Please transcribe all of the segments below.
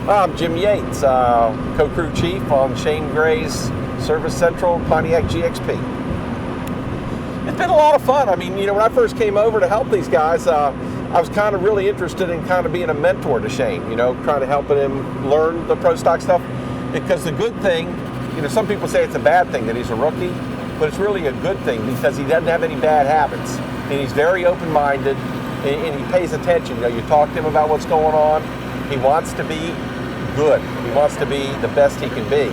I'm Jim Yates, co-crew chief on Shane Gray's Service Central Pontiac GXP. It's been a lot of fun. I mean, when I first came over to help these guys, I was kind of really interested in kind of being a mentor to Shane, trying to help him learn the pro stock stuff. Because the good thing, some people say it's a bad thing that he's a rookie, but it's really a good thing because he doesn't have any bad habits. And he's very open-minded and he pays attention. You talk to him about what's going on. He wants to be good. He wants to be the best he can be.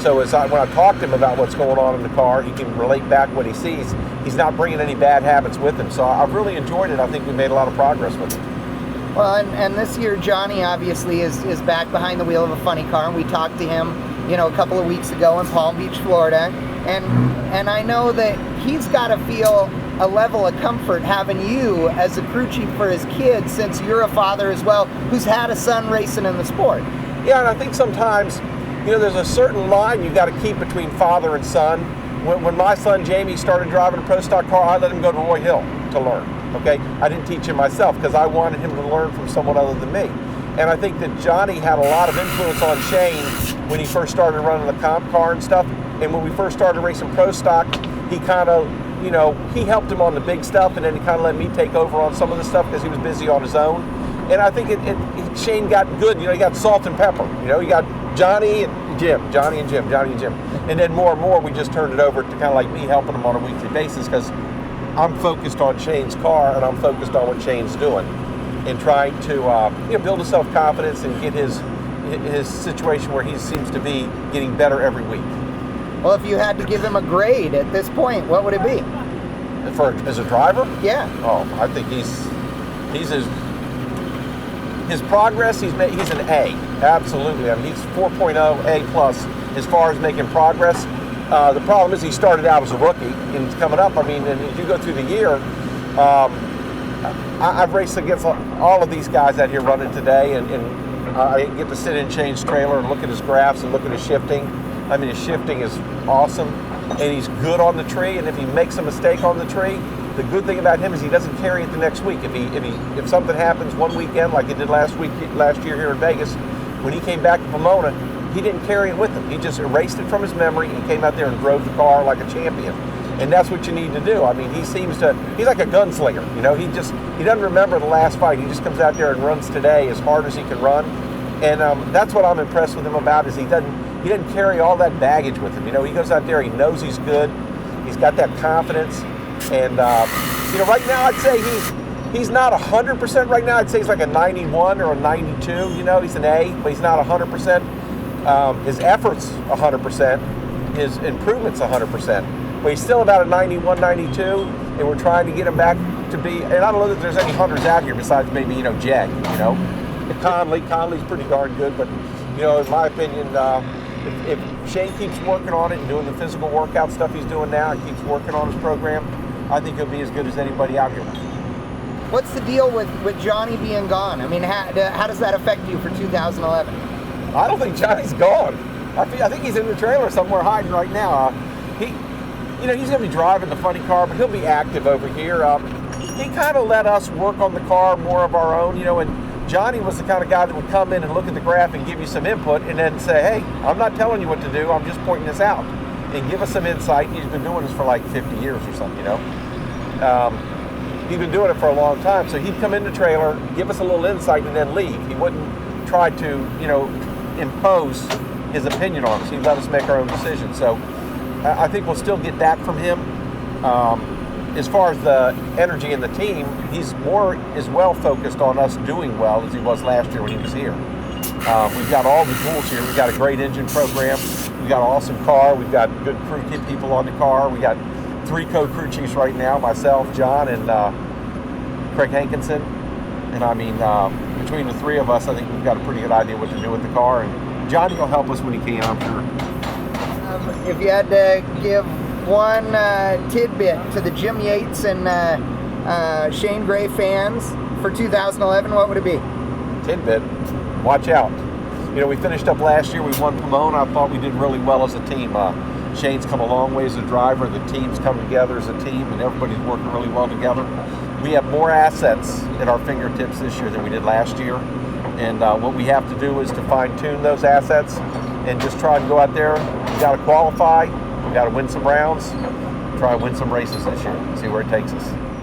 So when I talk to him about what's going on in the car, he can relate back what he sees. He's not bringing any bad habits with him. So I've really enjoyed it. I think we made a lot of progress with it. Well, and this year, Johnny obviously is back behind the wheel of a funny car, and we talked to him, a couple of weeks ago in Palm Beach, Florida, and I know that he's got to feel a level of comfort having you as a crew chief for his kids, since you're a father as well, who's had a son racing in the sport. Yeah, and I think sometimes, there's a certain line you got to keep between father and son. When my son Jamie started driving a pro stock car, I let him go to Roy Hill to learn. Okay, I didn't teach him myself because I wanted him to learn from someone other than me. And I think that Johnny had a lot of influence on Shane when he first started running the comp car and stuff. And when we first started racing pro stock, he kind of, he helped him on the big stuff, and then he kind of let me take over on some of the stuff because he was busy on his own. And I think Shane got good. He got salt and pepper. He got Johnny and Jim, Johnny and Jim, Johnny and Jim. And then more and more, we just turned it over to kind of like me helping him on a weekly basis because I'm focused on Shane's car and I'm focused on what Shane's doing and trying to build his self-confidence and get his situation where he seems to be getting better every week. Well, if you had to give him a grade at this point, what would it be? As a driver? Yeah. Oh, I think his progress, he's an A, absolutely. I mean, he's 4.0, A plus as far as making progress. The problem is he started out as a rookie and he's coming up. I mean, and as you go through the year, I've raced against all of these guys out here running today, and I get to sit in Shane's trailer and look at his graphs and look at his shifting. I mean, his shifting is awesome, and he's good on the tree, and if he makes a mistake on the tree, the good thing about him is he doesn't carry it the next week. If something happens one weekend like it did last year here in Vegas, when he came back to Pomona, he didn't carry it with him. He just erased it from his memory and came out there and drove the car like a champion. And that's what you need to do. I mean, he's like a gunslinger. He doesn't remember the last fight. He just comes out there and runs today as hard as he can run. And that's what I'm impressed with him about, is he doesn't carry all that baggage with him. He goes out there, he knows he's good. He's got that confidence. And, right now I'd say he's not 100% right now. I'd say he's like a 91 or a 92. He's an A, but he's not 100%. His effort's 100%. His improvement's 100%. But he's still about a 91, 92, and we're trying to get him back to be, and I don't know that there's any hunters out here besides maybe, Jag, Conley's pretty darn good, but, in my opinion, if Shane keeps working on it and doing the physical workout stuff he's doing now and keeps working on his program, I think he'll be as good as anybody out here. What's the deal with Johnny being gone? I mean, how does that affect you for 2011? I don't think Johnny's gone. I think he's in the trailer somewhere hiding right now. He's going to be driving the funny car, but he'll be active over here. He kind of let us work on the car more of our own, and Johnny was the kind of guy that would come in and look at the graph and give you some input and then say, hey, I'm not telling you what to do, I'm just pointing this out, and give us some insight. He's been doing this for like 50 years or something, He's been doing it for a long time, so he'd come in the trailer, give us a little insight, and then leave. He wouldn't try to, impose his opinion on us. He'd let us make our own decisions. So I think we'll still get that from him. As far as the energy in the team, he's more as well focused on us doing well as he was last year when he was here. We've got all the tools here. We've got a great engine program. We've got an awesome car. We've got good crew people on the car. We got 3 co-crew chiefs right now, myself, John, and Craig Hankinson. And I mean, between the 3 of us, I think we've got a pretty good idea what to do with the car. And Johnny will help us when he can, I'm sure. If you had to give one tidbit to the Jim Yates and Shane Gray fans for 2011, what would it be? Tidbit, watch out. We finished up last year, we won Pomona. I thought we did really well as a team. Shane's come a long way as a driver. The team's come together as a team, and everybody's working really well together. We have more assets at our fingertips this year than we did last year. And what we have to do is to fine tune those assets and just try and go out there. We got to qualify, we got to win some rounds, try and win some races this year, see where it takes us.